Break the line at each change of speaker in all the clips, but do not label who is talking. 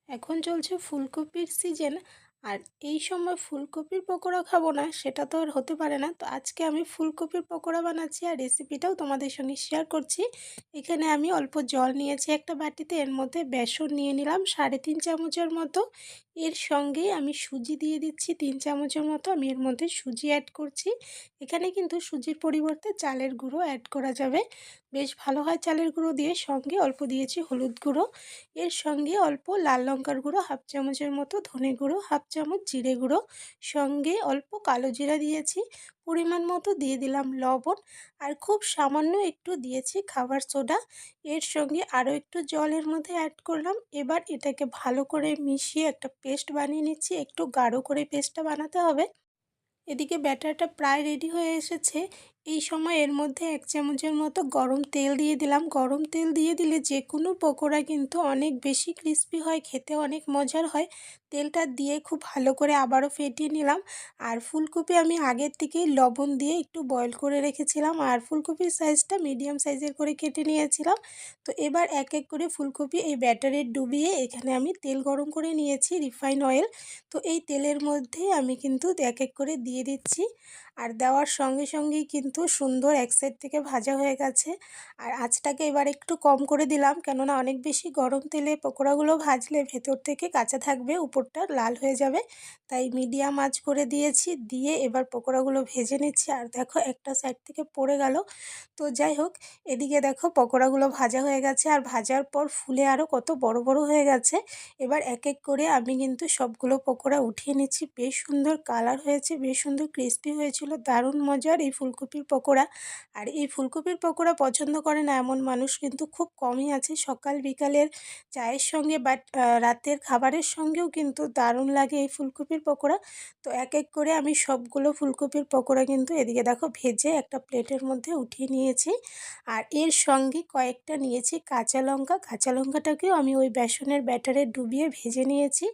এখন চলছে ফুলকপির সিজন। আর এই সময় ফুলকপির পকোড়া খাবো না সেটা তো আর হতে পারে না। তো আজকে আমি ফুলকপির পকোড়া বানাচ্ছি আর রেসিপিটাও তোমাদের সঙ্গে শেয়ার করছি। এখানে আমি অল্প জল নিয়েছি একটা বাটিতে, এর মধ্যে বেসন নিয়ে নিলাম 3.5 চামচের মতো। এর সঙ্গে আমি সুজি দিয়ে দিচ্ছি 3 চামচের মতো। আমি এর মধ্যে সুজি অ্যাড করছি। এখানে কিন্তু সুজির পরিবর্তে চালের গুঁড়ো অ্যাড করা যাবে, বেশ ভালো হয় চালের গুঁড়ো দিয়ে। সঙ্গে অল্প দিয়েছি হলুদ গুঁড়ো, এর সঙ্গে অল্প লাল লঙ্কার গুঁড়ো হাফ চামচের মতো, ধনে গুঁড়ো হাফ চামচ, জিরে গুঁড়ো, সঙ্গে অল্প কালো জিরা দিয়েছি, পরিমাণ মতো দিয়ে দিলাম লবণ, আর খুব সামান্য একটু দিয়েছি খাবার সোডা। এর সঙ্গে আরও একটু জলের মধ্যে অ্যাড করলাম। এবার এটাকে ভালো করে মিশিয়ে একটা পেস্ট বানিয়ে নিচ্ছি। একটু গাঢ় করে পেস্টটা বানাতে হবে। এদিকে ব্যাটারটা প্রায় রেডি হয়ে এসেছে। এই সময় এর মধ্যে 1 চামচের মতো গরম তেল দিয়ে দিলাম। গরম তেল দিয়ে দিলে যে কোনো পকোড়া কিন্তু অনেক বেশি ক্রিস্পি হয়, খেতে অনেক মজার হয়। তেলটা দিয়ে খুব ভালো করে আবারও ফেটিয়ে নিলাম। আর ফুলকপি আমি আগের থেকেই লবণ দিয়ে একটু বয়েল করে রেখেছিলাম, আর ফুলকপির সাইজটা মিডিয়াম সাইজের করে কেটে নিয়েছিলাম। তো এবার এক এক করে ফুলকপি এই ব্যাটারে ডুবিয়ে এখানে আমি তেল গরম করে নিয়েছি, রিফাইন অয়েল। তো এই তেলের মধ্যে আমি কিন্তু এক এক করে দিয়ে দিচ্ছি। আর দেওয়ার সঙ্গে সঙ্গেই কিন্তু সুন্দর এক সাইড থেকে ভাজা হয়ে গেছে। আর আঁচটাকে এবার একটু কম করে দিলাম, কেননা অনেক বেশি গরম তেলে পকোড়াগুলো ভাজলে ভেতর থেকে কাঁচা থাকবে, উপরটা লাল হয়ে যাবে। তাই মিডিয়াম আঁচ করে দিয়েছি, দিয়ে এবার পকোড়াগুলো ভেজে নিচ্ছি। আর দেখো একটা সাইড থেকে পড়ে গেল। তো যাই হোক, এদিকে দেখো পকোড়াগুলো ভাজা হয়ে গেছে, আর ভাজার পর ফুলে আরও কত বড় বড় হয়ে গেছে। এবার এক এক করে আমি কিন্তু সবগুলো পকোড়া উঠিয়ে নিচ্ছি। বেশ সুন্দর কালার হয়েছে, বেশ সুন্দর ক্রিস্পি হয়েছিল, দারুণ মজার এই ফুলকপির পকোড়া। আর এই ফুলকপির পকোড়া পছন্দ করে না এমন মানুষ কিন্তু খুব কমই আছে। সকাল বিকালের চায়ের সঙ্গে বা রাতের খাবারের সঙ্গেও কিন্তু দারুণ লাগে এই ফুলকপির পকোড়া। তো এক এক করে আমি সবগুলো ফুলকপির পকোড়া কিন্তু এদিকে দেখো ভেজে একটা প্লেটের মধ্যে উঠিয়ে নিয়েছি। আর এর সঙ্গে কয়েকটা নিয়েছি কাঁচা লঙ্কা। কাঁচা লঙ্কাটাকেও আমি ওই বেসনের ব্যাটারে ডুবিয়ে ভেজে নিয়েছি।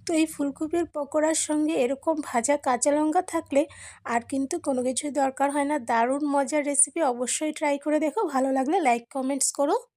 তো এই ফুলকপির পকোড়ার সঙ্গে এরকম ভাজা কাঁচা লঙ্কা থাকলে আর কিন্তু কোনো কিছুই দরকার হয় না। দারুণ মজার রেসিপি, অবশ্যই ট্রাই করে দেখো। ভালো লাগলে লাইক কমেন্টস করো।